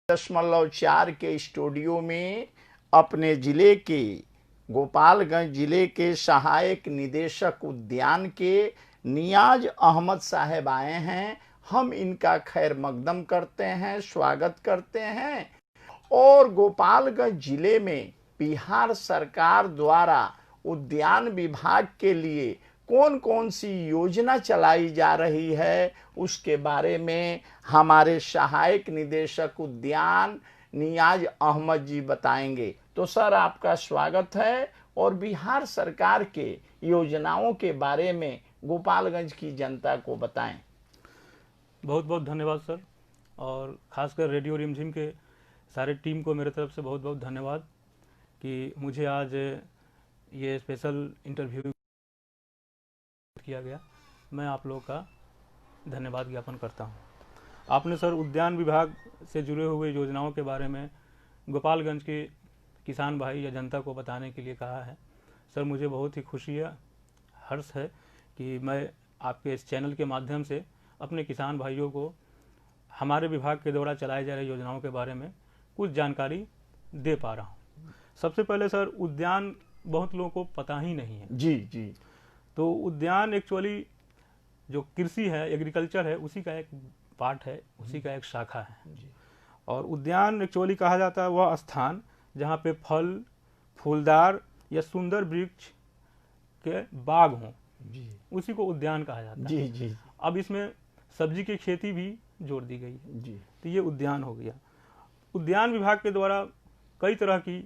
.4 के स्टूडियो में अपने जिले के गोपालगंज जिले के सहायक निदेशक उद्यान के नियाज अहमद साहब आए हैं। हम इनका खैर मकदम करते हैं, स्वागत करते हैं। और गोपालगंज जिले में बिहार सरकार द्वारा उद्यान विभाग के लिए कौन कौन सी योजना चलाई जा रही है उसके बारे में हमारे सहायक निदेशक उद्यान नियाज अहमद जी बताएंगे। तो सर, आपका स्वागत है और बिहार सरकार के योजनाओं के बारे में गोपालगंज की जनता को बताएं। बहुत बहुत धन्यवाद सर, और खासकर रेडियो रिमझिम के सारे टीम को मेरे तरफ से बहुत बहुत धन्यवाद कि मुझे आज ये स्पेशल इंटरव्यू किया गया। मैं आप लोगों का धन्यवाद ज्ञापन करता हूँ। आपने सर उद्यान विभाग से जुड़े हुए योजनाओं के बारे में गोपालगंज के किसान भाई या जनता को बताने के लिए कहा है। सर, मुझे बहुत ही खुशी है, हर्ष है कि मैं आपके इस चैनल के माध्यम से अपने किसान भाइयों को हमारे विभाग के द्वारा चलाए जा रहे योजनाओं के बारे में कुछ जानकारी दे पा रहा हूँ। सबसे पहले सर, उद्यान बहुत लोगों को पता ही नहीं है। जी। तो उद्यान एक्चुअली जो कृषि है, एग्रीकल्चर है, उसी का एक पार्ट है, उसी का एक शाखा है जी। और उद्यान एक्चुअली कहा जाता है वह स्थान जहाँ पे फल, फूलदार या सुंदर वृक्ष के बाग हों, उसी को उद्यान कहा जाता है जी। अब इसमें सब्जी की खेती भी जोड़ दी गई है जी। तो ये उद्यान हो गया। उद्यान विभाग के द्वारा कई तरह की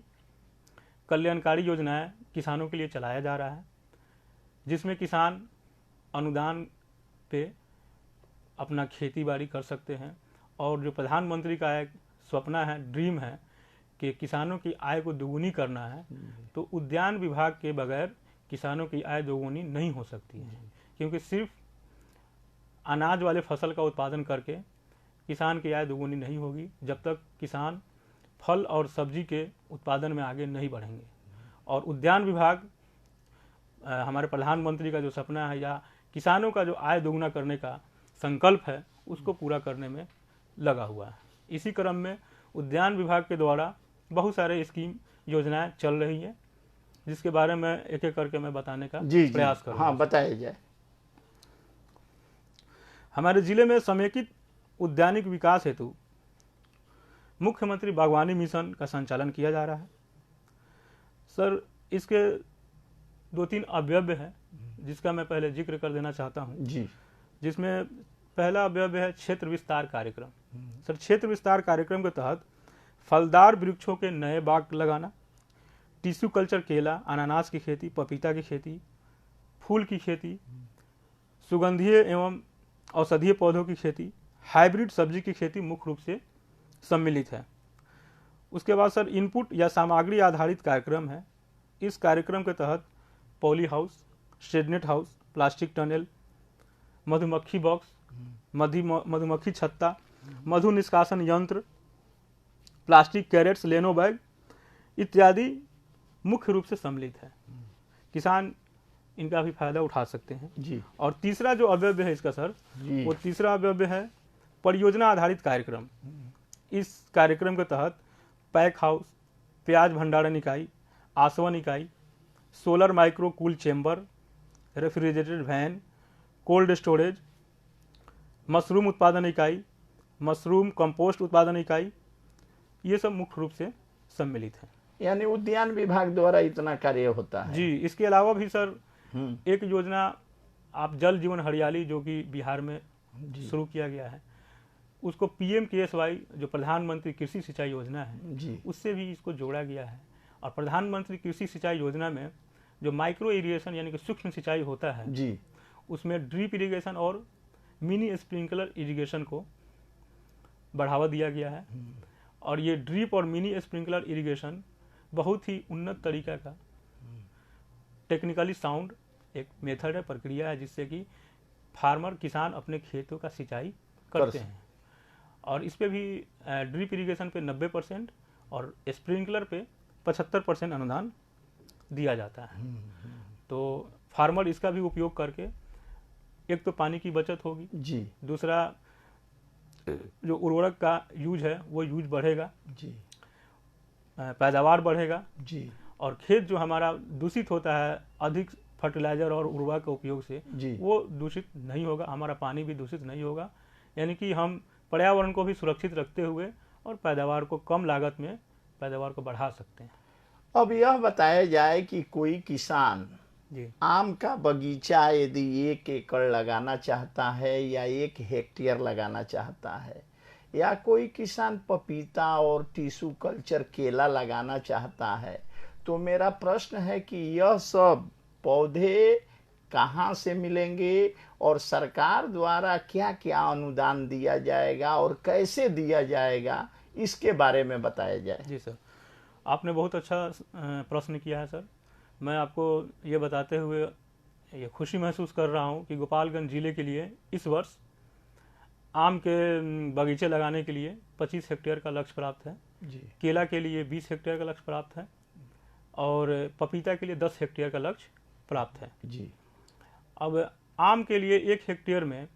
कल्याणकारी योजनाएं किसानों के लिए चलाया जा रहा है, जिसमें किसान अनुदान पे अपना खेती बाड़ी कर सकते हैं। और जो प्रधानमंत्री का एक सपना है, ड्रीम है कि किसानों की आय को दुगुनी करना है, तो उद्यान विभाग के बगैर किसानों की आय दोगुनी नहीं हो सकती है। क्योंकि सिर्फ अनाज वाले फसल का उत्पादन करके किसान की आय दोगुनी नहीं होगी जब तक किसान फल और सब्जी के उत्पादन में आगे नहीं बढ़ेंगे। और उद्यान विभाग हमारे प्रधानमंत्री का जो सपना है या किसानों का जो आय दोगुना करने का संकल्प है, उसको पूरा करने में लगा हुआ है। इसी क्रम में उद्यान विभाग के द्वारा बहुत सारे स्कीम योजनाएं चल रही है, जिसके बारे में एक एक करके मैं बताने का प्रयास करूँगा। हाँ, बताया जाए। हमारे जिले में समेकित उद्यानिक विकास हेतु मुख्यमंत्री बागवानी मिशन का संचालन किया जा रहा है। सर, इसके 2-3 अवयव है जिसका मैं पहले जिक्र कर देना चाहता हूँ जी। जिसमें पहला अवयव है क्षेत्र विस्तार कार्यक्रम। सर, क्षेत्र विस्तार कार्यक्रम के तहत फलदार वृक्षों के नए बाग लगाना, टिश्यू कल्चर, केला, अनानास की खेती, पपीता की खेती, फूल की खेती, सुगंधीय एवं औषधीय पौधों की खेती, हाइब्रिड सब्जी की खेती मुख्य रूप से सम्मिलित है। उसके बाद सर, इनपुट या सामग्री आधारित कार्यक्रम है। इस कार्यक्रम के तहत poly house, shade net house, plastic tunnel, मधुमक्खी बॉक्स, मधुमक्खी छत्ता, मधु निष्कासन यंत्र, प्लास्टिक कैरेट्स, लेनो बैग इत्यादि मुख्य रूप से सम्मिलित है। किसान इनका भी फायदा उठा सकते हैं जी। और तीसरा जो अवयव है इसका सर, वो तीसरा अवयव है परियोजना आधारित कार्यक्रम। इस कार्यक्रम के तहत पैक हाउस, प्याज भंडारण इकाई, आसवन इकाई, solar micro cool chamber, refrigerated van, cold storage, mushroom उत्पादन इकाई, मशरूम कंपोस्ट उत्पादन इकाई, ये सब मुख्य रूप से सम्मिलित है। यानी उद्यान विभाग द्वारा इतना कार्य होता है जी। इसके अलावा भी सर एक योजना आप जल जीवन हरियाली जो कि बिहार में शुरू किया गया है, उसको PMKSY जो प्रधानमंत्री कृषि सिंचाई योजना है जी, उससे भी इसको जोड़ा गया है। और प्रधानमंत्री कृषि सिंचाई योजना में जो माइक्रो इरिगेशन यानी कि सूक्ष्म सिंचाई होता है जी, उसमें ड्रिप इरिगेशन और मिनी स्प्रिंकलर इरिगेशन को बढ़ावा दिया गया है। और ये ड्रिप और मिनी स्प्रिंकलर इरिगेशन बहुत ही उन्नत तरीका का टेक्निकली साउंड एक मेथड है, प्रक्रिया है, जिससे कि फार्मर किसान अपने खेतों का सिंचाई करते हैं। और इस पे भी ड्रिप इरिगेशन पे 90% और स्प्रिंकलर पे 75% अनुदान दिया जाता है। तो फार्मर इसका भी उपयोग करके एक तो पानी की बचत होगी जी, दूसरा जो उर्वरक का यूज है वो यूज बढ़ेगा, जी पैदावार बढ़ेगा, जी और खेत जो हमारा दूषित होता है अधिक फर्टिलाइजर और उर्वरक के उपयोग से, जी वो दूषित नहीं होगा, हमारा पानी भी दूषित नहीं होगा। यानी कि हम पर्यावरण को भी सुरक्षित रखते हुए और पैदावार को कम लागत में पैदावार को बढ़ा सकते हैं। अब यह बताया जाए कि कोई किसान जी आम का बगीचा यदि 1 एकड़ लगाना चाहता है या 1 हेक्टेयर लगाना चाहता है, या कोई किसान पपीता और टिश्यू कल्चर केला लगाना चाहता है, तो मेरा प्रश्न है कि यह सब पौधे कहाँ से मिलेंगे और सरकार द्वारा क्या क्या अनुदान दिया जाएगा और कैसे दिया जाएगा, इसके बारे में बताया जाए। जी सर, आपने बहुत अच्छा प्रश्न किया है सर। मैं आपको ये बताते हुए ये खुशी महसूस कर रहा हूँ कि गोपालगंज जिले के लिए इस वर्ष आम के बगीचे लगाने के लिए 25 हेक्टेयर का लक्ष्य प्राप्त है, जी केला के लिए 20 हेक्टेयर का लक्ष्य प्राप्त है और पपीता के लिए 10 हेक्टेयर का लक्ष्य प्राप्त है। जी अब आम के लिए 1 हेक्टेयर में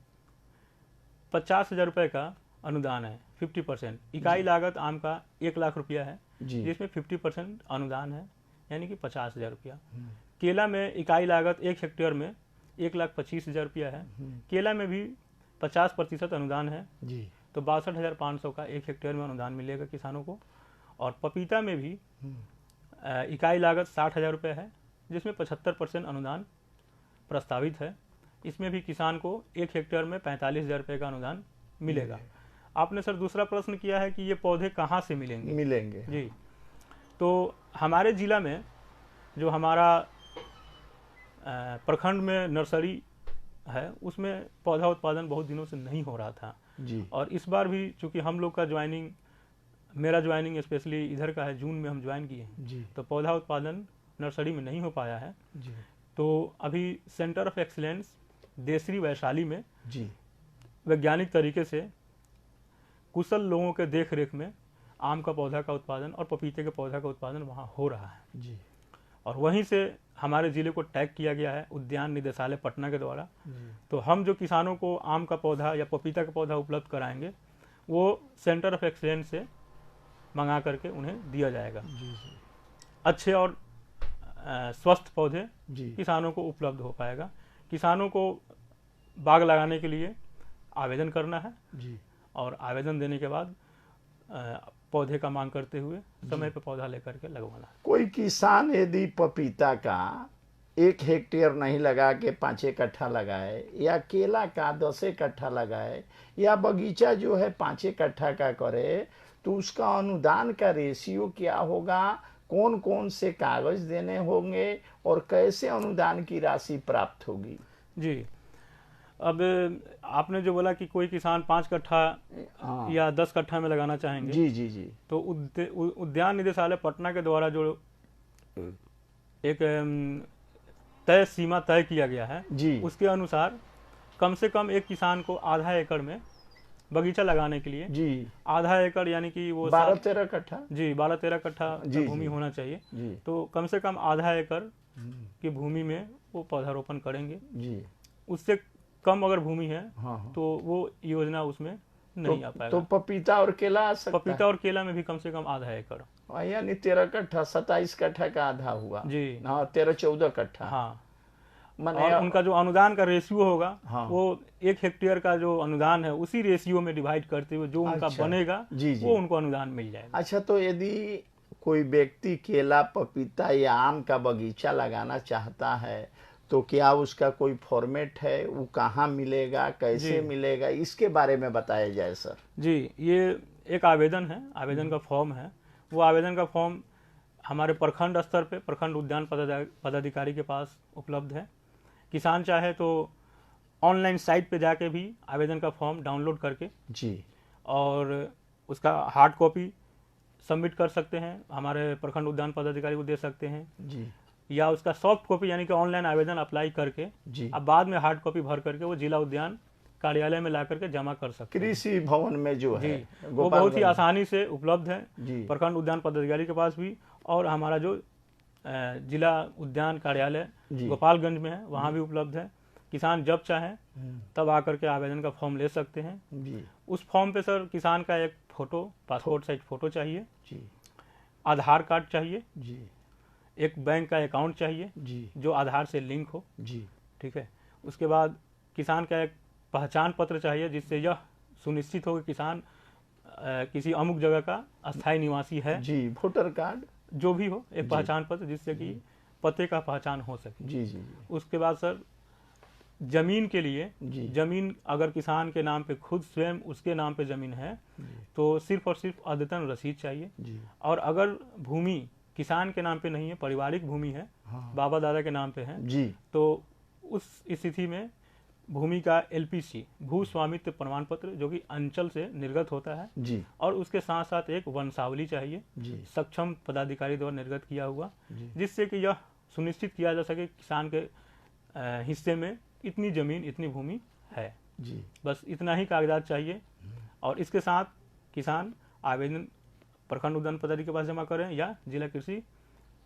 50,000 रुपये का अनुदान है, 50%। इकाई लागत आम का 1 लाख रुपया है, जी जिसमें 50% अनुदान है, यानी कि 50,000 रुपया। केला में इकाई लागत 1 हेक्टेयर में 1,25,000 रुपया है, केला में भी 50% अनुदान है, जी तो 62,500 का 1 हेक्टेयर में अनुदान मिलेगा किसानों को। और पपीता में भी इकाई लागत 60,000 रुपये है, जिसमें 75% अनुदान प्रस्तावित है। इसमें भी किसान को 1 हेक्टेयर में 45,000 रुपये का अनुदान मिलेगा। आपने सर दूसरा प्रश्न किया है कि ये पौधे कहाँ से मिलेंगे। जी, तो हमारे जिला में जो हमारा प्रखंड में नर्सरी है, उसमें पौधा उत्पादन बहुत दिनों से नहीं हो रहा था जी और इस बार भी चूंकि हम लोग का ज्वाइनिंग, मेरा ज्वाइनिंग स्पेशली इधर का है, जून में हम ज्वाइन किए हैं, जी तो पौधा उत्पादन नर्सरी में नहीं हो पाया है। जी तो अभी centre of excellence Desari Vaishali में जी वैज्ञानिक तरीके से कुशल लोगों के देख रेख में आम का पौधा का उत्पादन और पपीते के पौधा का उत्पादन वहाँ हो रहा है जी और वहीं से हमारे ज़िले को टैग किया गया है उद्यान निदेशालय पटना के द्वारा। तो हम जो किसानों को आम का पौधा या पपीता का पौधा उपलब्ध कराएंगे, वो सेंटर ऑफ एक्सीलेंस से मंगा करके उन्हें दिया जाएगा। अच्छे और स्वस्थ पौधे जी किसानों को उपलब्ध हो पाएगा। किसानों को बाग लगाने के लिए आवेदन करना है जी और आवेदन देने के बाद पौधे का मांग करते हुए समय पे पौधा लेकर के लगवाना है। कोई किसान यदि पपीता का 1 हेक्टेयर नहीं लगा के 5 कट्ठा लगाए, या केला का 10 कट्ठा लगाए, या बगीचा जो है 5 कट्ठा का करे, तो उसका अनुदान का रेशियो क्या होगा, कौन कौन से कागज देने होंगे और कैसे अनुदान की राशि प्राप्त होगी। जी, अब आपने जो बोला कि कोई किसान 5 कट्ठा हाँ। या 10 कट्ठा में लगाना चाहेंगे, जी जी जी तो उद्यान निदेशालय पटना के द्वारा जो एक तय सीमा तय किया गया है, जी उसके अनुसार कम से कम एक किसान को आधा एकड़ में बगीचा लगाने के लिए, जी आधा एकड़ यानी कि वो 12-13 कट्ठा, जी 12-13 कट्ठा जी, भूमि जी। होना चाहिए। जी तो कम से कम आधा एकड़ की भूमि में वो पौधारोपण करेंगे। जी उससे कम अगर भूमि है हाँ हाँ। तो वो योजना उसमें नहीं आ पाएगा। तो पपीता और केला आ सकता पपीता और केला में भी कम से कम आधा एकड़। है, यानी 13 कट्ठा 27 कट्ठा का आधा हुआ। जी हाँ 13-14 कट्ठा। हाँ, माने और उनका जो अनुदान का रेशियो होगा, हाँ। वो 1 हेक्टेयर का जो अनुदान है उसी रेशियो में डिवाइड करते हुए जो उनका अच्छा। बनेगा जी, जी। वो उनको अनुदान मिल जाएगा। अच्छा, तो यदि कोई व्यक्ति केला, पपीता या आम का बगीचा लगाना चाहता है, तो क्या उसका कोई फॉर्मेट है, वो कहाँ मिलेगा, कैसे जी। मिलेगा, इसके बारे में बताया जाए सर। जी, ये एक आवेदन है, आवेदन का फॉर्म है। वो आवेदन का फॉर्म हमारे प्रखंड स्तर पे प्रखंड उद्यान पदाधिकारी के पास उपलब्ध है। किसान चाहे तो ऑनलाइन साइट पे जाके भी आवेदन का फॉर्म डाउनलोड करके जी और उसका हार्ड कॉपी सबमिट कर सकते हैं, हमारे प्रखंड उद्यान पदाधिकारी को दे सकते हैं, जी या उसका सॉफ्ट कॉपी यानी कि ऑनलाइन आवेदन अप्लाई करके जी अब बाद में हार्ड कॉपी भर करके वो जिला उद्यान कार्यालय में ला करके जमा कर सकते हैं। कृषि भवन में जो जी, है वो बहुत ही आसानी से उपलब्ध है जी प्रखंड उद्यान पदाधिकारी के पास भी, और हमारा जो जिला उद्यान कार्यालय जी। गोपालगंज में है वहाँ भी उपलब्ध है। किसान जब चाहें तब आकर के आवेदन का फॉर्म ले सकते हैं। जी उस फॉर्म पे सर किसान का एक फोटो, पासपोर्ट साइज फोटो चाहिए, जी आधार कार्ड चाहिए, जी एक बैंक का अकाउंट चाहिए जी जो आधार से लिंक हो, जी ठीक है। उसके बाद किसान का एक पहचान पत्र चाहिए जिससे यह सुनिश्चित हो कि किसान किसी अमुक जगह का अस्थायी निवासी है, जी वोटर कार्ड, जो भी हो, एक जी। पहचान पत्र जिससे कि पते का पहचान हो सके। जी जी उसके बाद सर जमीन के लिए, जी जमीन अगर किसान के नाम पे खुद स्वयं उसके नाम पे जमीन है जी तो सिर्फ और सिर्फ अद्यतन रसीद चाहिए। जी और अगर भूमि किसान के नाम पे नहीं है, पारिवारिक भूमि है, हाँ बाबा दादा के नाम पे है, जी तो उस स्थिति में भूमि का एलपीसी, भू स्वामित्व प्रमाण पत्र, जो कि अंचल से निर्गत होता है, जी और उसके साथ साथ एक वंशावली चाहिए जी सक्षम पदाधिकारी द्वारा निर्गत किया हुआ, जी जिससे कि यह सुनिश्चित किया जा सके किसान के हिस्से में इतनी जमीन, इतनी भूमि है। जी बस इतना ही कागजात चाहिए। और इसके साथ किसान आवेदन प्रखंड उद्यान पदाधिकारी के पास जमा करें या जिला कृषि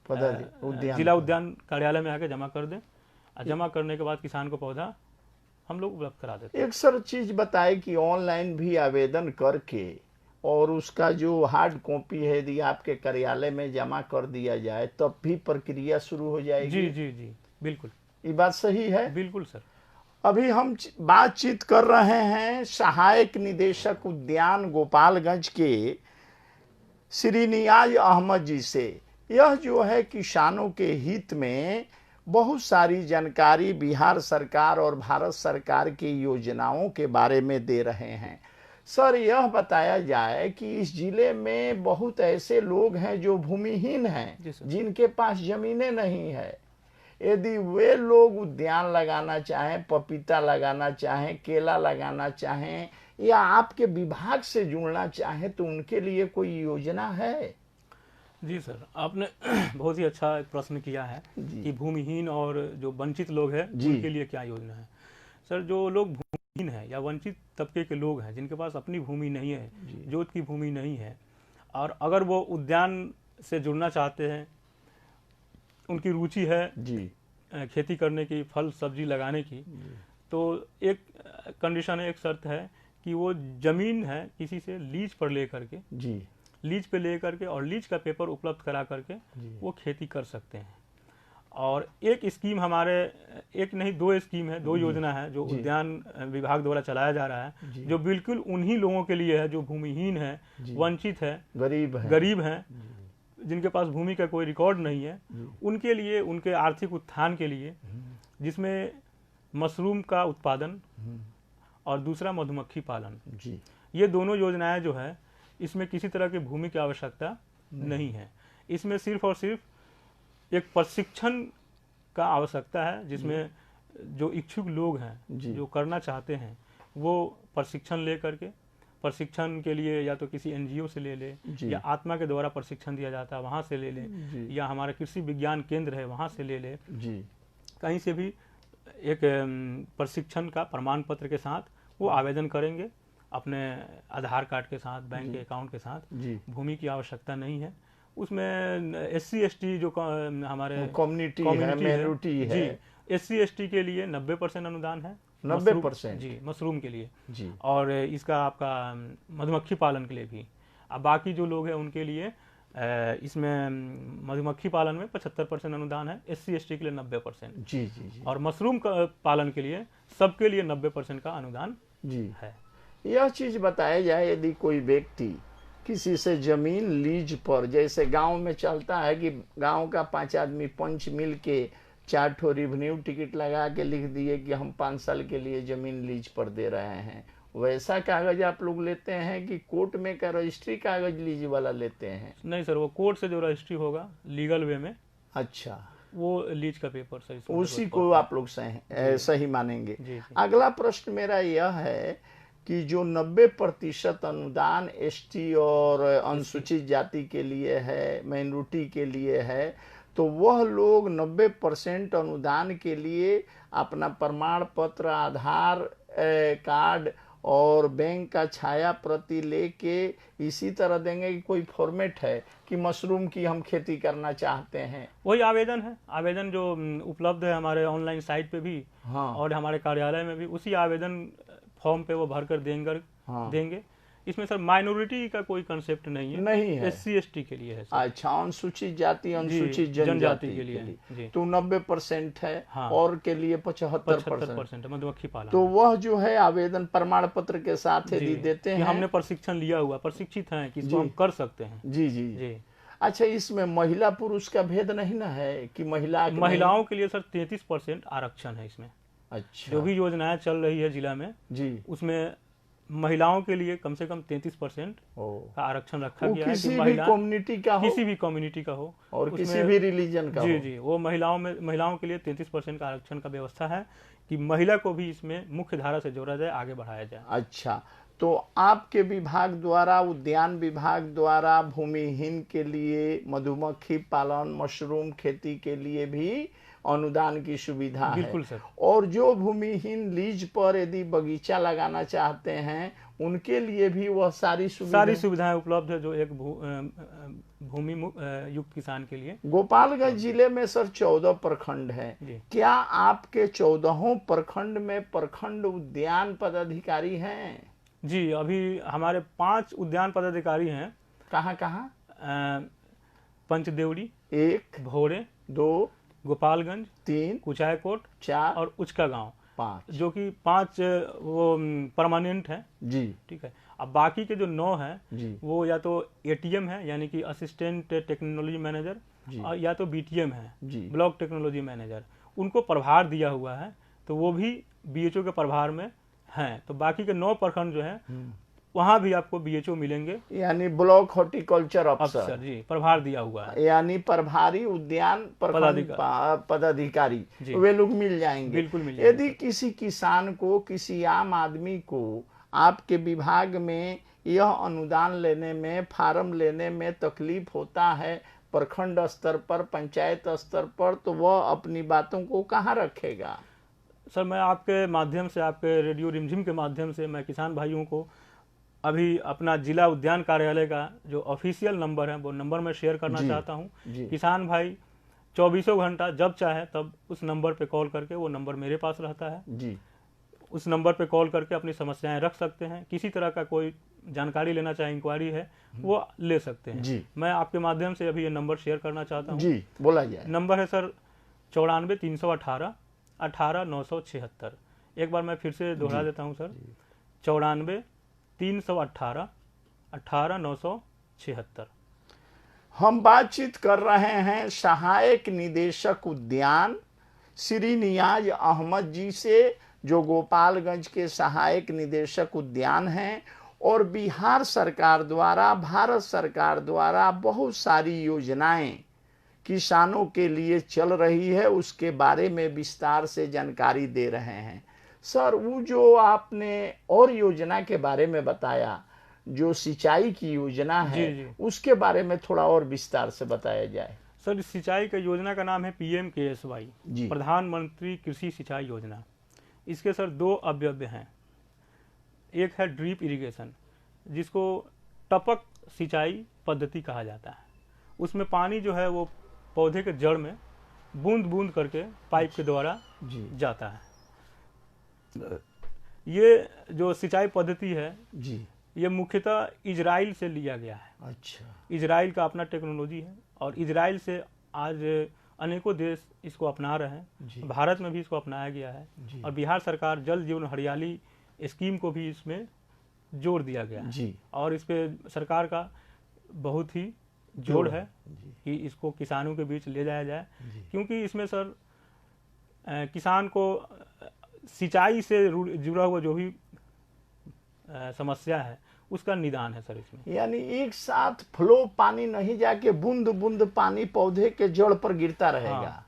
जिला उद्यान कार्यालय में आके जमा कर दें। और जमा करने के बाद किसान को पौधा हम लोग उपलब्ध करा देते हैं। एक सर चीज बताए कि ऑनलाइन भी आवेदन करके और उसका जो हार्ड कॉपी है यदि आपके कार्यालय में जमा कर दिया जाए तब भी प्रक्रिया शुरू हो जाएगी। जी जी जी बिल्कुल, ये बात सही है। बिल्कुल सर। अभी हम बातचीत कर रहे हैं सहायक निदेशक उद्यान गोपालगंज के श्री नियाज अहमद जी से। यह जो है किसानों के हित में बहुत सारी जानकारी बिहार सरकार और भारत सरकार की योजनाओं के बारे में दे रहे हैं। सर यह बताया जाए कि इस जिले में बहुत ऐसे लोग हैं जो भूमिहीन जी हैं, सर। जिनके पास जमीनें नहीं है। यदि वे लोग उद्यान लगाना चाहें, पपीता लगाना चाहें, केला लगाना चाहें या आपके विभाग से जुड़ना चाहें तो उनके लिए कोई योजना है? जी सर, आपने बहुत ही अच्छा एक प्रश्न किया है जी। कि भूमिहीन और जो वंचित लोग हैं जी। उनके लिए क्या योजना है। सर जो लोग भूमिहीन हैं या वंचित तबके के लोग हैं जिनके पास अपनी भूमि नहीं है, जोत की भूमि नहीं है, और अगर वो उद्यान से जुड़ना चाहते हैं, उनकी रुचि है जी खेती करने की, फल सब्जी लगाने की, तो एक कंडीशन है, एक शर्त है कि वो जमीन है किसी से लीज पर ले करके, जी लीज पे ले करके और लीज का पेपर उपलब्ध करा करके वो खेती कर सकते हैं। और एक स्कीम हमारे, एक नहीं दो स्कीम है, दो योजना है जो उद्यान विभाग द्वारा चलाया जा रहा है, जो बिल्कुल उन्हीं लोगों के लिए है जो भूमिहीन है, वंचित है, गरीब है, जिनके पास भूमि का कोई रिकॉर्ड नहीं है, उनके लिए, उनके आर्थिक उत्थान के लिए, जिसमें मशरूम का उत्पादन और दूसरा मधुमक्खी पालन, जी ये दोनों योजनाएं जो है इसमें किसी तरह की भूमि की आवश्यकता नहीं है। इसमें सिर्फ और सिर्फ एक प्रशिक्षण का आवश्यकता है, जिसमें जो इच्छुक लोग हैं, जो करना चाहते हैं, वो प्रशिक्षण ले करके, प्रशिक्षण के लिए या तो किसी एनजीओ से ले ले, या आत्मा के द्वारा प्रशिक्षण दिया जाता है वहाँ से ले ले, या हमारा कृषि विज्ञान केंद्र है वहाँ से ले ले, कहीं से भी एक प्रशिक्षण का प्रमाण पत्र के साथ वो आवेदन करेंगे अपने आधार कार्ड के साथ, बैंक के अकाउंट के साथ। भूमि की आवश्यकता नहीं है उसमें। SC ST जो हमारे कम्युनिटी है, माइनॉरिटी है, जी, SC ST के लिए 90% अनुदान है, 90% जी, मशरूम के लिए जी, और इसका आपका मधुमक्खी पालन के लिए भी। अब बाकी जो लोग हैं उनके लिए इसमें मधुमक्खी पालन में 75% अनुदान है, SC ST के लिए 90%, जी जी जी, और मशरूम पालन के लिए सबके लिए 90% का अनुदान जी है। यह चीज बताया जाए, यदि कोई व्यक्ति किसी से जमीन लीज पर, जैसे गांव में चलता है कि गांव का 5 आदमी पंच मिल के 4 ठो रिवेन्यू टिकट लगा के लिख दिए कि हम 5 साल के लिए जमीन लीज पर दे रहे हैं, वैसा कागज आप लोग लेते हैं कि कोर्ट में का रजिस्ट्री कागज लीज वाला लेते हैं? नहीं सर, वो कोर्ट से जो रजिस्ट्री होगा लीगल वे में, अच्छा, वो लीज का पेपर सर, उसी को आप लोग सही मानेंगे। अगला प्रश्न मेरा यह है कि जो 90% अनुदान ST और अनुसूचित जाति के लिए है, माइनॉरिटी के लिए है, तो वह लोग 90% अनुदान के लिए अपना प्रमाण पत्र, आधार कार्ड और बैंक का छाया प्रति लेके इसी तरह देंगे कि कोई फॉर्मेट है कि मशरूम की हम खेती करना चाहते हैं? वही आवेदन है, आवेदन जो उपलब्ध है हमारे ऑनलाइन साइट पे भी, हाँ। और हमारे कार्यालय में भी उसी आवेदन फॉर्म पे वो भर कर हाँ। देंगे। इसमें सर माइनॉरिटी का कोई कंसेप्ट नहीं है, नहीं है। SC ST के लिए है सर। अच्छा, अनुसूचित जाति अनुसूचित जनजाति जनजाति के के लिए लिए जी। तो 90% है। हाँ। और के लिए 75%। 75% मधुमक्खी पालन। तो वह जो है आवेदन प्रमाण पत्र के साथ जी, यदि देते कि हैं, हमने प्रशिक्षण लिया हुआ, प्रशिक्षित हैं कि इसको जी। हम कर सकते हैं। जी जी जी। अच्छा, इसमें महिला पुरुष का भेद नहीं ना है कि महिलाओं के लिए सर 33% आरक्षण है इसमें। अच्छा। जो भी योजनाएं चल रही है जिला में, जी। उसमें महिलाओं के लिए कम से कम 33% का आरक्षण रखा गया है किसी कि भी महिला कम्युनिटी का हो, किसी भी कम्युनिटी का हो, और किसी भी रिलीजन का जी हो। जी, वो महिलाओं के लिए 33% का आरक्षण का व्यवस्था है कि महिला को भी इसमें मुख्य धारा से जोड़ा जाए, आगे बढ़ाया जाए। अच्छा, तो आपके विभाग द्वारा, उद्यान विभाग द्वारा भूमिहीन के लिए मधुमक्खी पालन, मशरूम खेती के लिए भी अनुदान की सुविधा है? बिल्कुल सर। और जो भूमिहीन लीज पर यदि बगीचा लगाना चाहते हैं उनके लिए भी वह सारी सुविधाएं उपलब्ध है, जो एक भूमि युक्त किसान के लिए। गोपालगंज जिले में सर 14 प्रखंड है। क्या आपके 14 प्रखंड में प्रखंड उद्यान पदाधिकारी हैं? जी, अभी हमारे 5 उद्यान पदाधिकारी हैं। कहाँ कहाँ? पंचदेवड़ी 1, भोरे 2, गोपालगंज 3, कुचायकोट 4 और उचका गांव 5, जो कि 5 वो परमानेंट है। जी। ठीक है। अब बाकी के जो 9 हैं जी। वो या तो ATM है, यानी कि असिस्टेंट टेक्नोलॉजी मैनेजर, और या तो BTM है, ब्लॉक टेक्नोलॉजी मैनेजर। उनको प्रभार दिया हुआ है, तो वो भी BHO के प्रभार में हैं। तो बाकी के 9 प्रखंड जो है वहां भी आपको BHO मिलेंगे, यानी ब्लॉक हॉर्टिकल्चर अफसर जी, प्रभार दिया हुआ है, यानी प्रभारी उद्यान पदाधिकारी वे लोग मिल जाएंगे। बिल्कुल मिल जाएंगे। यदि किसी किसान को, किसी आम आदमी को आपके विभाग में यह अनुदान लेने में, फार्म लेने में तकलीफ होता है प्रखंड स्तर पर, पंचायत स्तर पर, तो वह अपनी बातों को कहाँ रखेगा? सर, मैं आपके माध्यम से, आपके रेडियो रिमझिम के माध्यम से मैं किसान भाइयों को अभी अपना जिला उद्यान कार्यालय का जो ऑफिशियल नंबर है वो नंबर मैं शेयर करना चाहता हूं। किसान भाई 24 घंटा जब चाहे तब उस नंबर पे कॉल करके, वो नंबर मेरे पास रहता है जी, उस नंबर पे कॉल करके अपनी समस्याएं रख सकते हैं। किसी तरह का कोई जानकारी लेना चाहे, इंक्वायरी है, वो ले सकते हैं जी। मैं आपके माध्यम से अभी ये नंबर शेयर करना चाहता हूँ जी, बोला जाए। नंबर है सर 94 318 18 976। एक बार मैं फिर से दोहरा देता हूँ सर, 94 318 18 976। हम बातचीत कर रहे हैं सहायक निदेशक उद्यान श्री नियाज अहमद जी से, जो गोपालगंज के सहायक निदेशक उद्यान हैं, और बिहार सरकार द्वारा, भारत सरकार द्वारा बहुत सारी योजनाएं किसानों के लिए चल रही है, उसके बारे में विस्तार से जानकारी दे रहे हैं। सर, वो जो आपने और योजना के बारे में बताया, जो सिंचाई की योजना है, जी। उसके बारे में थोड़ा और विस्तार से बताया जाए। सर, सिंचाई का योजना का नाम है PMKSY, प्रधानमंत्री कृषि सिंचाई योजना। इसके सर 2 अवयव हैं। एक है ड्रिप इरिगेशन, जिसको टपक सिंचाई पद्धति कहा जाता है। उसमें पानी जो है वो पौधे के जड़ में बूंद बूंद करके पाइप के द्वारा जाता है। ये जो सिंचाई पद्धति है जी, ये मुख्यतः इजराइल से लिया गया है। अच्छा। इजराइल का अपना टेक्नोलॉजी है, और इजराइल से आज अनेकों देश इसको अपना रहे हैं। भारत में भी इसको अपनाया गया है, और बिहार सरकार जल जीवन हरियाली स्कीम को भी इसमें जोड़ दिया गया है जी। और इस पे सरकार का बहुत ही जोड़ है कि इसको किसानों के बीच ले जाया जाए, क्योंकि इसमें सर किसान को सिंचाई से जुड़ा हुआ जो भी समस्या है उसका निदान है सर इसमें। यानी एक साथ फ्लो पानी नहीं जाके बूंद बूंद पानी पौधे के जड़ पर गिरता रहेगा। हाँ।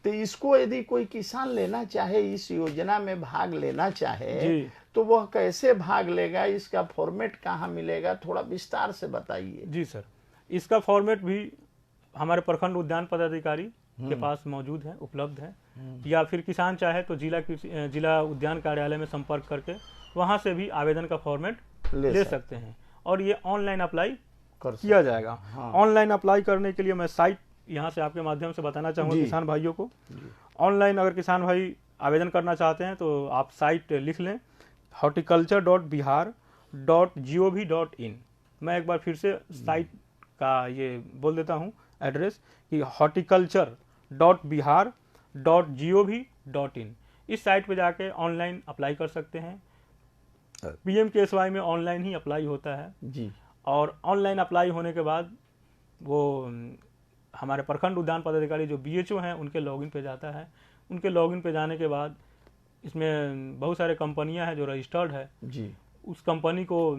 तो इसको यदि कोई किसान लेना चाहे, इस योजना में भाग लेना चाहे, तो वह कैसे भाग लेगा? इसका फॉर्मेट कहाँ मिलेगा? थोड़ा विस्तार से बताइए। जी सर, इसका फॉर्मेट भी हमारे प्रखंड उद्यान पदाधिकारी के पास मौजूद है, उपलब्ध है, या फिर किसान चाहे तो जिला उद्यान कार्यालय में संपर्क करके वहाँ से भी आवेदन का फॉर्मेट ले सकते हैं और ये ऑनलाइन अप्लाई किया जाएगा। ऑनलाइन अप्लाई करने के लिए मैं साइट यहाँ से आपके माध्यम से बताना चाहूँगा किसान भाइयों को। ऑनलाइन अगर किसान भाई आवेदन करना चाहते हैं तो आप साइट लिख लें horticulture.bihar.gov.in। मैं एक बार फिर से साइट का ये बोल देता हूँ एड्रेस कि horticulture.bihar.gov.in। इस साइट पे जाके ऑनलाइन अप्लाई कर सकते हैं। PMKSY में ऑनलाइन ही अप्लाई होता है जी। और ऑनलाइन अप्लाई होने के बाद वो हमारे प्रखंड उद्यान पदाधिकारी जो BHO हैं उनके लॉगिन पे जाता है। उनके लॉगिन पे जाने के बाद इसमें बहुत सारे कंपनियां हैं जो रजिस्टर्ड है जी। उस कंपनी को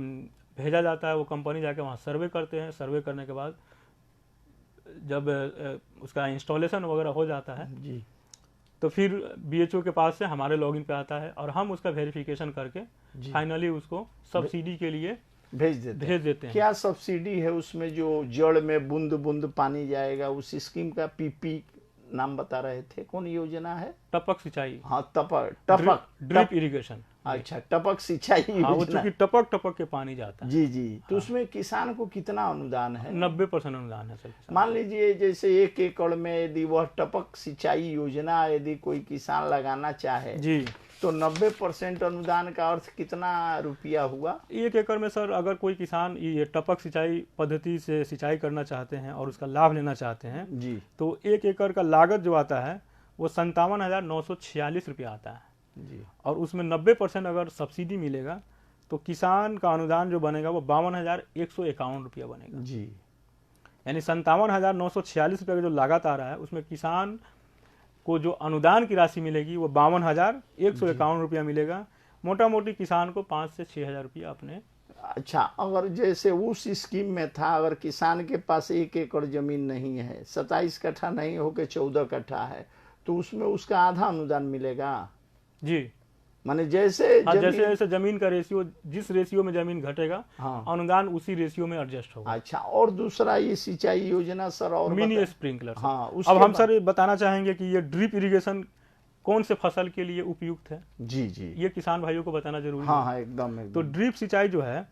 भेजा जाता है। वो कंपनी जाके वहाँ सर्वे करते हैं। सर्वे करने के बाद जब उसका इंस्टॉलेशन वगैरह हो जाता है जी, तो फिर BHO के पास से हमारे लॉगिन पे आता है और हम उसका वेरिफिकेशन करके फाइनली उसको सब्सिडी के लिए भेज देते हैं। क्या सब्सिडी है उसमें जो जड़ में बूंद बूंद पानी जाएगा, उस स्कीम का PP नाम बता रहे थे, कौन योजना है? टपक सिंचाई। हाँ, टपक ड्रिप इरिगेशन। अच्छा, टपक सिंचाई योजना। वो चूंकि टपक टपक के पानी जाता है। जी जी। तो उसमें किसान को कितना अनुदान है? 90% अनुदान है सर। मान लीजिए जैसे 1 एकड़ में यदि वह टपक सिंचाई योजना यदि कोई किसान लगाना चाहे जी तो 90% अनुदान का अर्थ कितना रुपया हुआ? 1 एकड़ में सर अगर कोई किसान ये टपक सिंचाई पद्धति से सिंचाई करना चाहते हैं और उसका लाभ लेना चाहते हैं जी, तो 1 एकड़ का लागत जो आता है वो 57,946 रुपया आता है जी। और उसमें 90% अगर सब्सिडी मिलेगा तो किसान का अनुदान जो बनेगा वो 52,151 रुपया बनेगा जी। यानी 57,946 रुपये का जो लागत आ रहा है उसमें किसान को जो अनुदान की राशि मिलेगी वो 52,151 रुपया मिलेगा। मोटा मोटी किसान को 5 से 6,000 रुपया अपने। अच्छा, अगर जैसे उस स्कीम में था अगर किसान के पास 1 एकड़ जमीन नहीं है, 27 कट्ठा नहीं होके 14 कट्ठा है, तो उसमें उसका आधा अनुदान मिलेगा जी। माने जैसे जैसे जमीन का रेशियो, जिस रेशियो में जमीन घटेगा अनुदान उसी रेशियो में एडजस्ट होगा। अच्छा, और दूसरा ये सिंचाई योजना सर और मिनी स्प्रिंकलर। हाँ, अब हम सर बताना चाहेंगे कि ये ड्रिप इरिगेशन कौन से फसल के लिए उपयुक्त है। जी जी, ये किसान भाइयों को बताना जरूरी है। हाँ, एकदम। तो ड्रिप सिंचाई जो है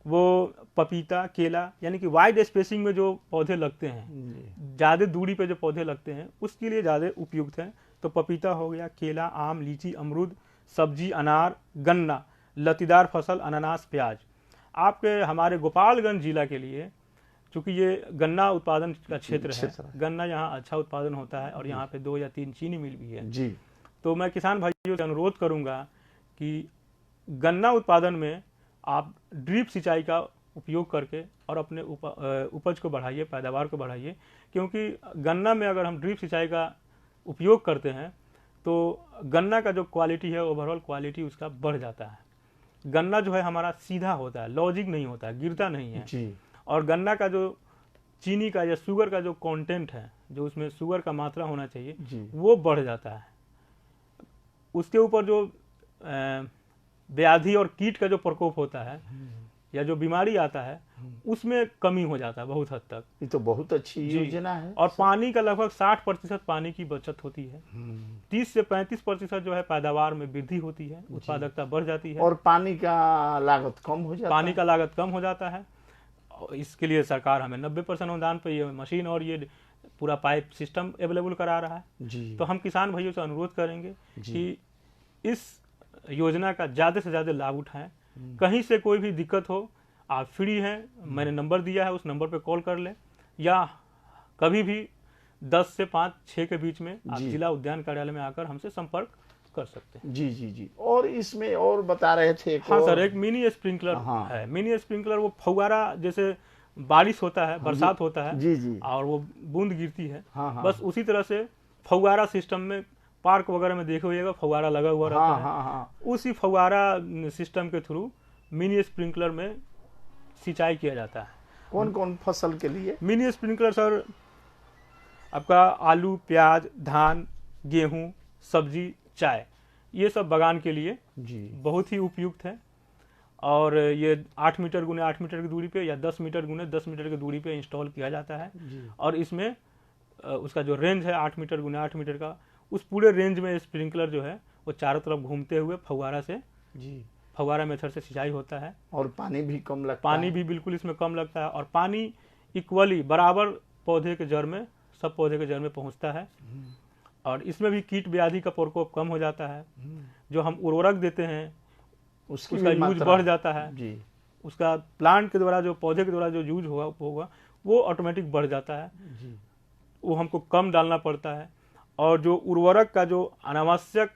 वो पपीता, केला यानी कि वाइड स्पेसिंग में जो पौधे लगते हैं, ज्यादा दूरी पे जो पौधे लगते हैं उसके लिए ज्यादा उपयुक्त है। तो पपीता हो गया, केला, आम, लीची, अमरूद, सब्जी, अनार, गन्ना, लतीदार फसल, अनानास, प्याज। आपके हमारे गोपालगंज जिला के लिए चूंकि ये गन्ना उत्पादन का क्षेत्र है, गन्ना यहाँ अच्छा उत्पादन होता है और यहाँ पे 2 या 3 चीनी मिल भी है जी। तो मैं किसान भाइयों से अनुरोध करूंगा कि गन्ना उत्पादन में आप ड्रिप सिंचाई का उपयोग करके और अपने उपज को बढ़ाइए, पैदावार को बढ़ाइए। क्योंकि गन्ना में अगर हम ड्रिप सिंचाई का उपयोग करते हैं तो गन्ना का जो क्वालिटी है, ओवरऑल क्वालिटी उसका बढ़ जाता है। गन्ना जो है हमारा सीधा होता है, लॉजिक नहीं होता है, गिरता नहीं है जी। और गन्ना का जो चीनी का या शुगर का जो कंटेंट है, जो उसमें शुगर का मात्रा होना चाहिए जी, वो बढ़ जाता है। उसके ऊपर जो व्याधि और कीट का जो प्रकोप होता है या जो बीमारी आता है उसमें कमी हो जाता है बहुत हद तक। ये तो बहुत अच्छी योजना है। और पानी का लगभग 60% पानी की बचत होती है। 30 से 35% जो है पैदावार में वृद्धि होती है, उत्पादकता बढ़ जाती है और पानी का लागत कम हो जाता है। पानी का लागत कम हो जाता है। इसके लिए सरकार हमें 90% अनुदान पे ये मशीन और ये पूरा पाइप सिस्टम अवेलेबल करा रहा है जी। तो हम किसान भाइयों से अनुरोध करेंगे कि इस योजना का ज़्यादा से ज़्यादा लाभ उठाएं। कहीं से कोई भी दिक्कत हो आप फ्री हैं, मैंने नंबर दिया है, उस नंबर पे कॉल कर लें या कभी भी 10 से 5-6 के बीच में आप जिला उद्यान कार्यालय में आकर हमसे संपर्क कर सकते हैं। जी जी जी। और इसमें और बता रहे थे हाँ सर, एक मिनी स्प्रिंकलर है। मिनी स्प्रिंकलर वो फव्वारा, जैसे बारिश होता है, बरसात होता है जी जी, और वो बूंद गिरती है, बस उसी तरह से फव्वारा सिस्टम में पार्क वगैरह में देखे होइएगा फव्वारा लगा हुआ रहता है। उसी फव्वारा सिस्टम के थ्रू मिनी स्प्रिंकलर में सिंचाई किया जाता है। कौन कौन फसल के लिए? मिनी स्प्रिंकलर सर आपका आलू, प्याज, धान, गेहूं, सब्जी, चाय, ये सब बागान के लिए जी बहुत ही उपयुक्त है। और ये 8 मीटर गुने 8 मीटर की दूरी पे या 10 मीटर गुने 10 मीटर की दूरी पे इंस्टॉल किया जाता है। और इसमें उसका जो रेंज है 8 मीटर गुने 8 मीटर का, उस पूरे रेंज में स्प्रिंकलर जो है वो चारों तरफ घूमते हुए फव्वारा से फव्वारा मेथड से सिंचाई होता है। और पानी भी कम लगता पानी है। भी बिल्कुल इसमें कम लगता है और पानी इक्वली बराबर पौधे के जड़ में, सब पौधे के जड़ में पहुंचता है। और इसमें भी कीट व्याधि का प्रकोप कम हो जाता है। जो हम उर्वरक देते हैं उसकी उसका भी यूज मात्रा बढ़ जाता है। जी उसका प्लांट के द्वारा, जो पौधे के द्वारा जो यूज होगा वो ऑटोमेटिक बढ़ जाता है। जी वो हमको कम डालना पड़ता है। और जो उर्वरक का जो अनावश्यक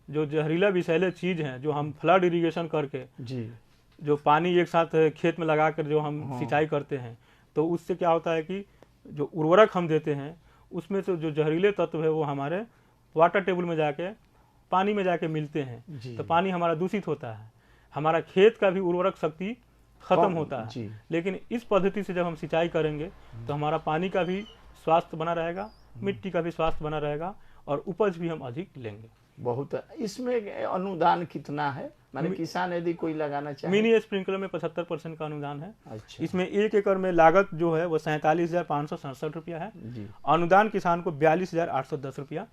जो जहरीला विषैले चीज हैं, जो हम फ्लड इरिगेशन करके जी जो पानी एक साथ खेत में लगाकर जो हम सिंचाई करते हैं, तो उससे क्या होता है कि जो उर्वरक हम देते हैं उसमें से जो जहरीले तत्व है वो हमारे वाटर टेबल में जाके, पानी में जाके मिलते हैं। जी। तो पानी हमारा दूषित होता है, हमारा खेत का भी उर्वरक शक्ति खत्म होता है। जी। लेकिन इस पद्धति से जब हम सिंचाई करेंगे तो हमारा पानी का भी स्वास्थ्य बना रहेगा, मिट्टी का भी स्वास्थ्य बना रहेगा और उपज भी हम अधिक लेंगे। बहुत। इसमें अनुदान कितना है, माने किसान यदि कोई लगाना चाहे? मिनी स्प्रिंकलर में 75% का अनुदान है। अच्छा। इसमें 1 एकड़ में लागत जो है वो 47,567 रुपया है। जी। अनुदान किसान को 42,810 रुपया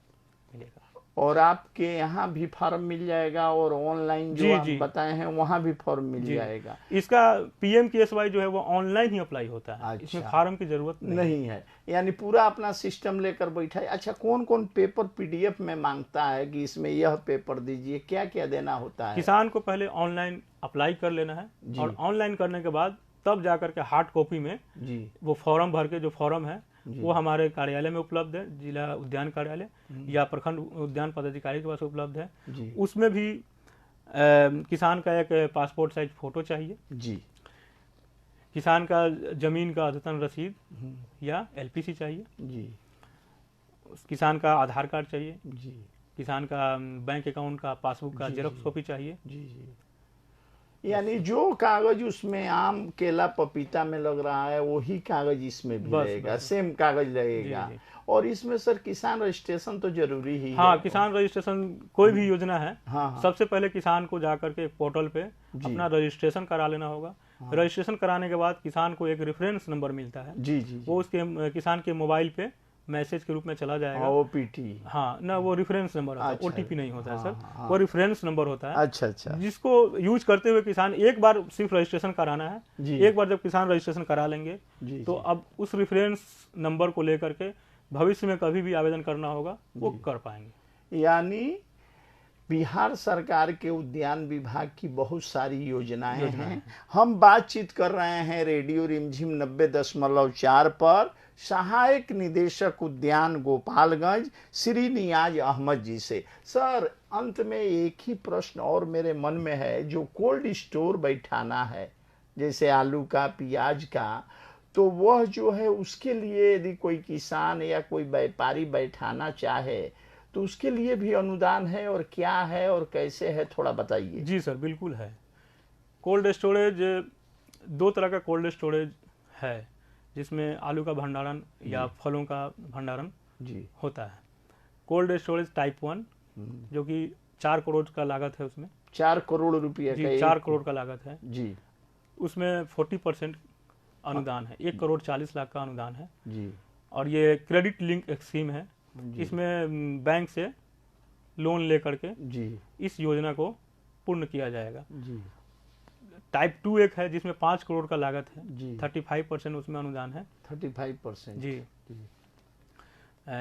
मिलेगा। और आपके यहाँ भी फॉर्म मिल जाएगा और ऑनलाइन जो जी, आप जी। बताए हैं वहाँ भी फॉर्म मिल जी। जाएगा? इसका PMKSY जो है वो ऑनलाइन ही अप्लाई होता है। अच्छा। इसमें फार्म की जरूरत नहीं है, यानी पूरा अपना सिस्टम लेकर बैठा है। अच्छा, कौन कौन पेपर PDF में मांगता है कि इसमें यह पेपर दीजिए, क्या क्या देना होता है? किसान को पहले ऑनलाइन अप्लाई कर लेना है और ऑनलाइन करने के बाद तब जाकर के हार्ड कॉपी में जी वो फॉर्म भर के, जो फॉर्म है वो हमारे कार्यालय में उपलब्ध है, जिला उद्यान कार्यालय या प्रखंड उद्यान पदाधिकारी के पास उपलब्ध है। जी उसमें भी किसान का एक पासपोर्ट साइज फोटो चाहिए, जी किसान का जमीन का अद्यतन रसीद या LPC चाहिए, जी किसान का आधार कार्ड चाहिए, जी किसान का बैंक अकाउंट का पासबुक का जेरॉक्स कॉपी चाहिए। जी जी। यानी जो कागज उसमें आम केला पपीता में लग रहा है वही कागज इसमें भी बस, लगेगा, बस। सेम कागज लगेगा। जी, जी। और इसमें सर किसान रजिस्ट्रेशन तो जरूरी ही हाँ, है। किसान रजिस्ट्रेशन कोई भी योजना है, हाँ, हाँ। सबसे पहले किसान को जाकर के एक पोर्टल पे अपना रजिस्ट्रेशन करा लेना होगा। रजिस्ट्रेशन कराने के बाद किसान को एक रेफरेंस नंबर मिलता है, जी जी वो उसके किसान के मोबाइल पे मैसेज के रूप में चला जाएगा। OPT। हाँ ना, वो रेफरेंस नंबर होता है, अच्छा। OTP नहीं होता है हाँ, सर, हाँ। वो रेफरेंस नंबर होता है। अच्छा अच्छा जिसको यूज करते हुए किसान एक बार सिर्फ रजिस्ट्रेशन कराना है। जी। एक बार जब किसान रजिस्ट्रेशन करा लेंगे जी तो अब उस रेफरेंस नंबर को लेकर के भविष्य में कभी भी आवेदन करना होगा वो कर पाएंगे। यानी बिहार सरकार के उद्यान विभाग की बहुत सारी योजनाएं हैं। हम बातचीत कर रहे हैं रेडियो रिमझिम 90.4 पर सहायक निदेशक उद्यान गोपालगंज श्री नियाज अहमद जी से। सर, अंत में एक ही प्रश्न और मेरे मन में है, जो कोल्ड स्टोर बैठाना है जैसे आलू का, प्याज का, तो वह जो है उसके लिए यदि कोई किसान या कोई व्यापारी बैठाना चाहे तो उसके लिए भी अनुदान है, और क्या है और कैसे है, थोड़ा बताइए। जी सर, बिल्कुल है। कोल्ड स्टोरेज, 2 तरह का कोल्ड स्टोरेज है जिसमें आलू का भंडारण या फलों का भंडारण जी होता है। कोल्ड स्टोरेज टाइप 1 जो कि 4 करोड़ का लागत है, उसमें 4 करोड़ रुपये जी 4 करोड़ का लागत है। जी उसमें 40% अनुदान है, 1 करोड़ 40 लाख का अनुदान है। जी और ये क्रेडिट लिंक एक स्कीम है, इसमें बैंक से लोन लेकर के जी इस योजना को पूर्ण किया जाएगा। जी टाइप 2 एक है जिसमें 5 करोड़ का लागत है, जी 35% उसमें अनुदान है। 35% जी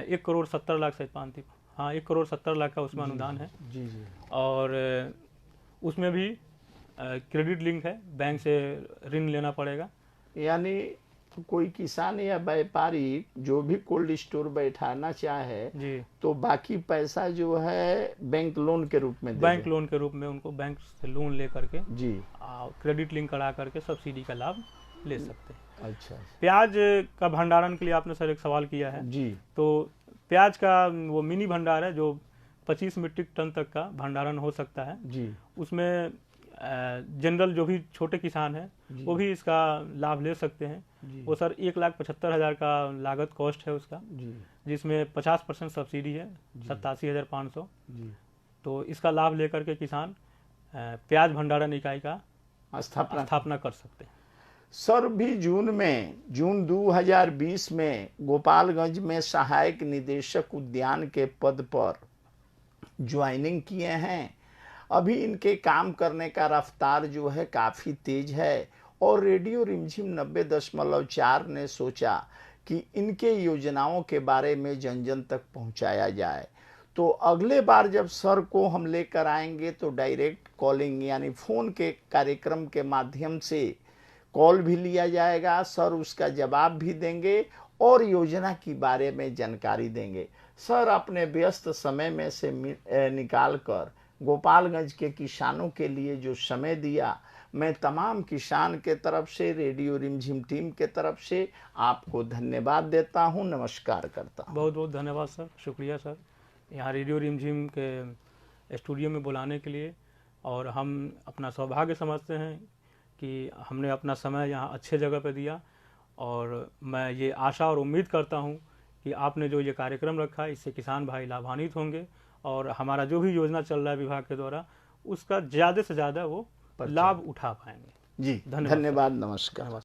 1 करोड़ 70 लाख से 5, हाँ 1 करोड़ 70 लाख का उसमें अनुदान है। जी जी और उसमें भी क्रेडिट लिंक है, बैंक से ऋण लेना पड़ेगा। यानी कोई किसान या व्यापारी जो भी कोल्ड स्टोर बैठाना चाहे जी तो बाकी पैसा जो है बैंक लोन के रूप में दे बैंक दे। लोन के रूप में उनको बैंक से लोन ले करके जी क्रेडिट लिंक करा करके सब्सिडी का लाभ ले सकते हैं। अच्छा प्याज का भंडारण के लिए आपने सर एक सवाल किया है, जी तो प्याज का वो मिनी भंडार है जो 25 मीट्रिक टन तक का भंडारण हो सकता है। जी उसमें जनरल जो भी छोटे किसान हैं वो भी इसका लाभ ले सकते हैं। जी वो सर 1,75,000 का लागत कॉस्ट है उसका, जी जिसमें 50% सब्सिडी है, 87,500। जी तो इसका लाभ लेकर के किसान प्याज भंडारण इकाई का स्थापना कर सकते हैं। सर, भी जून 2020 में गोपालगंज में सहायक निदेशक उद्यान के पद पर ज्वाइनिंग किए हैं अभी इनके काम करने का रफ्तार जो है काफ़ी तेज है और रेडियो रिमझिम 90.4 ने सोचा कि इनके योजनाओं के बारे में जन जन तक पहुंचाया जाए। तो अगले बार जब सर को हम लेकर आएंगे तो डायरेक्ट कॉलिंग यानी फ़ोन के कार्यक्रम के माध्यम से कॉल भी लिया जाएगा, सर उसका जवाब भी देंगे और योजना के बारे में जानकारी देंगे। सर अपने व्यस्त समय में से निकाल कर गोपालगंज के किसानों के लिए जो समय दिया, मैं तमाम किसान के तरफ से, रेडियो रिमझिम टीम के तरफ से आपको धन्यवाद देता हूं, नमस्कार करता हूं। बहुत बहुत धन्यवाद सर, शुक्रिया सर, यहाँ रेडियो रिमझिम के स्टूडियो में बुलाने के लिए। और हम अपना सौभाग्य समझते हैं कि हमने अपना समय यहाँ अच्छे जगह पर दिया और मैं ये आशा और उम्मीद करता हूँ कि आपने जो ये कार्यक्रम रखा है इससे किसान भाई लाभान्वित होंगे और हमारा जो भी योजना चल रहा है विभाग के द्वारा उसका ज़्यादा से ज़्यादा वो लाभ उठा पाएंगे। जी धन्यवाद, नमस्कार।